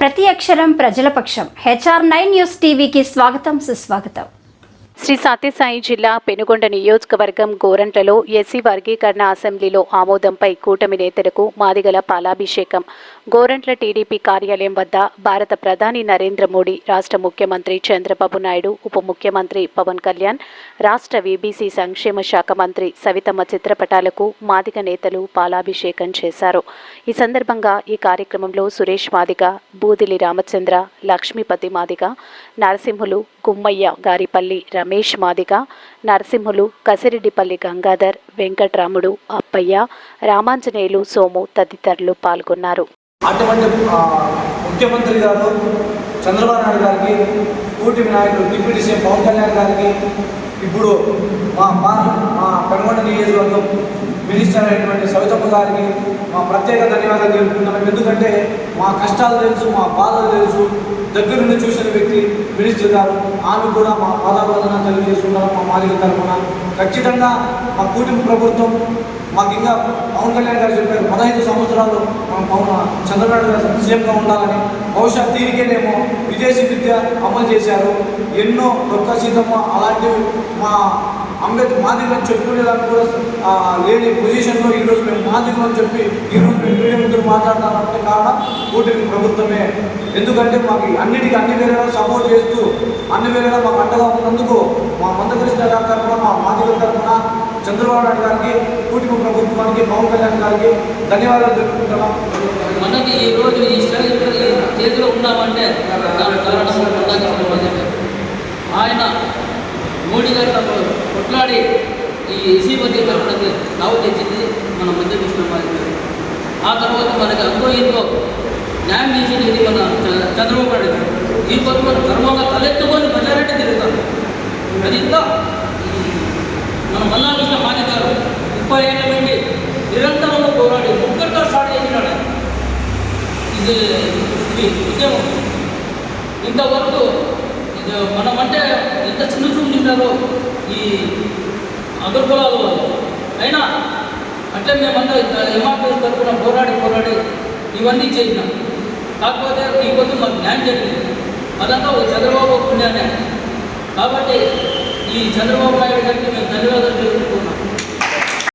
ప్రతి అక్షరం ప్రజల పక్షం. HR9 న్యూస్ టీవీకి స్వాగతం, సుస్వాగతం. శ్రీ సత్యసాయి జిల్లా పెనుగొండ నియోజకవర్గం గోరంట్లలో ఎస్సీ వర్గీకరణ అసెంబ్లీలో ఆమోదంపై కూటమి నేతలకు మాదిగల పాలాభిషేకం. గోరంట్ల టీడీపీ కార్యాలయం వద్ద భారత ప్రధాని నరేంద్ర మోడీ, రాష్ట్ర ముఖ్యమంత్రి చంద్రబాబు నాయుడు, ఉప ముఖ్యమంత్రి పవన్ కళ్యాణ్, రాష్ట్ర వీబీసీ సంక్షేమ శాఖ మంత్రి సవితమ్మ చిత్రపటాలకు మాదిగ నేతలు పాలాభిషేకం చేశారు. ఈ సందర్భంగా ఈ కార్యక్రమంలో సురేష్ మాదిగ, బూదిలి రామచంద్ర, లక్ష్మీపతి మాదిగ, నరసింహులు, గుమ్మయ్య గారిపల్లి రమేష్ మాదిగ, నరసింహులు, కసిరెడ్డిపల్లి గంగాధర్, వెంకట్రాముడు, అప్పయ్య, రామాంజనేయులు, సోము తదితరులు పాల్గొన్నారు. అటువంటి ముఖ్యమంత్రి గారు చంద్రబాబు నాయుడు గారికి, కూటమి నాయకులు డిప్యూటీ సీఎం పవన్ కళ్యాణ్ గారికి, ఇప్పుడు మా పెనుగొండ నియోజకవర్గం మినిస్టర్ అయినటువంటి సవితమ్మ గారికి మా ప్రత్యేక ధన్యవాదాలు తెలుపుతున్నాం. ఎందుకంటే మా కష్టాలు తెలుసు, మా బాధలు తెలుసు, దగ్గర నుండి చూసిన వ్యక్తి మినిస్టర్ గారు. ఆమె కూడా మా పాదాభివందన తెలియజేస్తున్నారు. మా మాదిగ తరఫున ఖచ్చితంగా మా కూటమి ప్రభుత్వం మాకు ఇంకా పవన్ కళ్యాణ్ గారు చెప్పారు 15 సంవత్సరాలు చంద్రబాబు గారు సీఎంగా ఉండాలని. బహుశా దీనికేనేమో విదేశీ విద్య అమలు చేశారు. ఎన్నో డొక్క సీతమ్మ అలాంటివి మా అంబేద్కర్ మాదిగని చెప్పుకునేదాన్ని కూడా లేని పొజిషన్లో ఈరోజు మేము మాదిగం అని చెప్పి ఈరోజు మేము మీడియా ముందు మాట్లాడతామంటే కారణం కూటమి ప్రభుత్వమే. ఎందుకంటే మాకు అన్నిటికీ అన్ని వేరేగా సపోర్ట్ చేస్తూ అన్ని వేరేగా మాకు అండగా ఉన్నందుకు మా మందకృష్ణ గారి తరఫున, మా మాదిగల తరఫున చంద్రబాబు నాయుడు గారికి, కూటమి ప్రభుత్వానికి, పవన్ కళ్యాణ్ గారికి ధన్యవాదాలు తెలుపుకుంటున్నాం. మనకి ఈరోజు ఈ చేతిలో ఉన్నామంటే ఆయన మోడీ గారు కొట్లాడి ఈ ఎస్సీ వర్గీకరణకి రావు తెచ్చింది మన మందకృష్ణ మాదిగ గారు. ఆ తర్వాత మనకి అంతో ఇంట్లో న్యాయం చేసేది మన చంద్రబాబు నాయుడు గారు. ఈ కొత్త మన ధర్మంగా తలెత్తుకొని మెజారిటీ తిరుగుతారు. అది ఇంకా మన మందకృష్ణ మాదిగ గారు 30 ఏళ్ళ నుండి నిరంతరంగా పోరాడి ఒక్కరితో స్టార్ట్ చేసినాడు. ఇది ఉద్యమం ఇంతవరకు మనమంటే ఎంత చిన్న చూపు తింటారో ఈ అగ్రకులాల వాళ్ళు. అయినా అంటే మేమంతా ఎంఆర్పీఎస్ తరఫున పోరాడి ఇవన్నీ చేసినాం. కాకపోతే ఈ పొద్దు మాకు న్యాయం జరిగింది. అదంతా ఒక చంద్రబాబు పుణ్యాన్ని. కాబట్టి ఈ చంద్రబాబు నాయుడు గారికి మేము ధన్యవాదాలు తెలుపుకుంటున్నాం.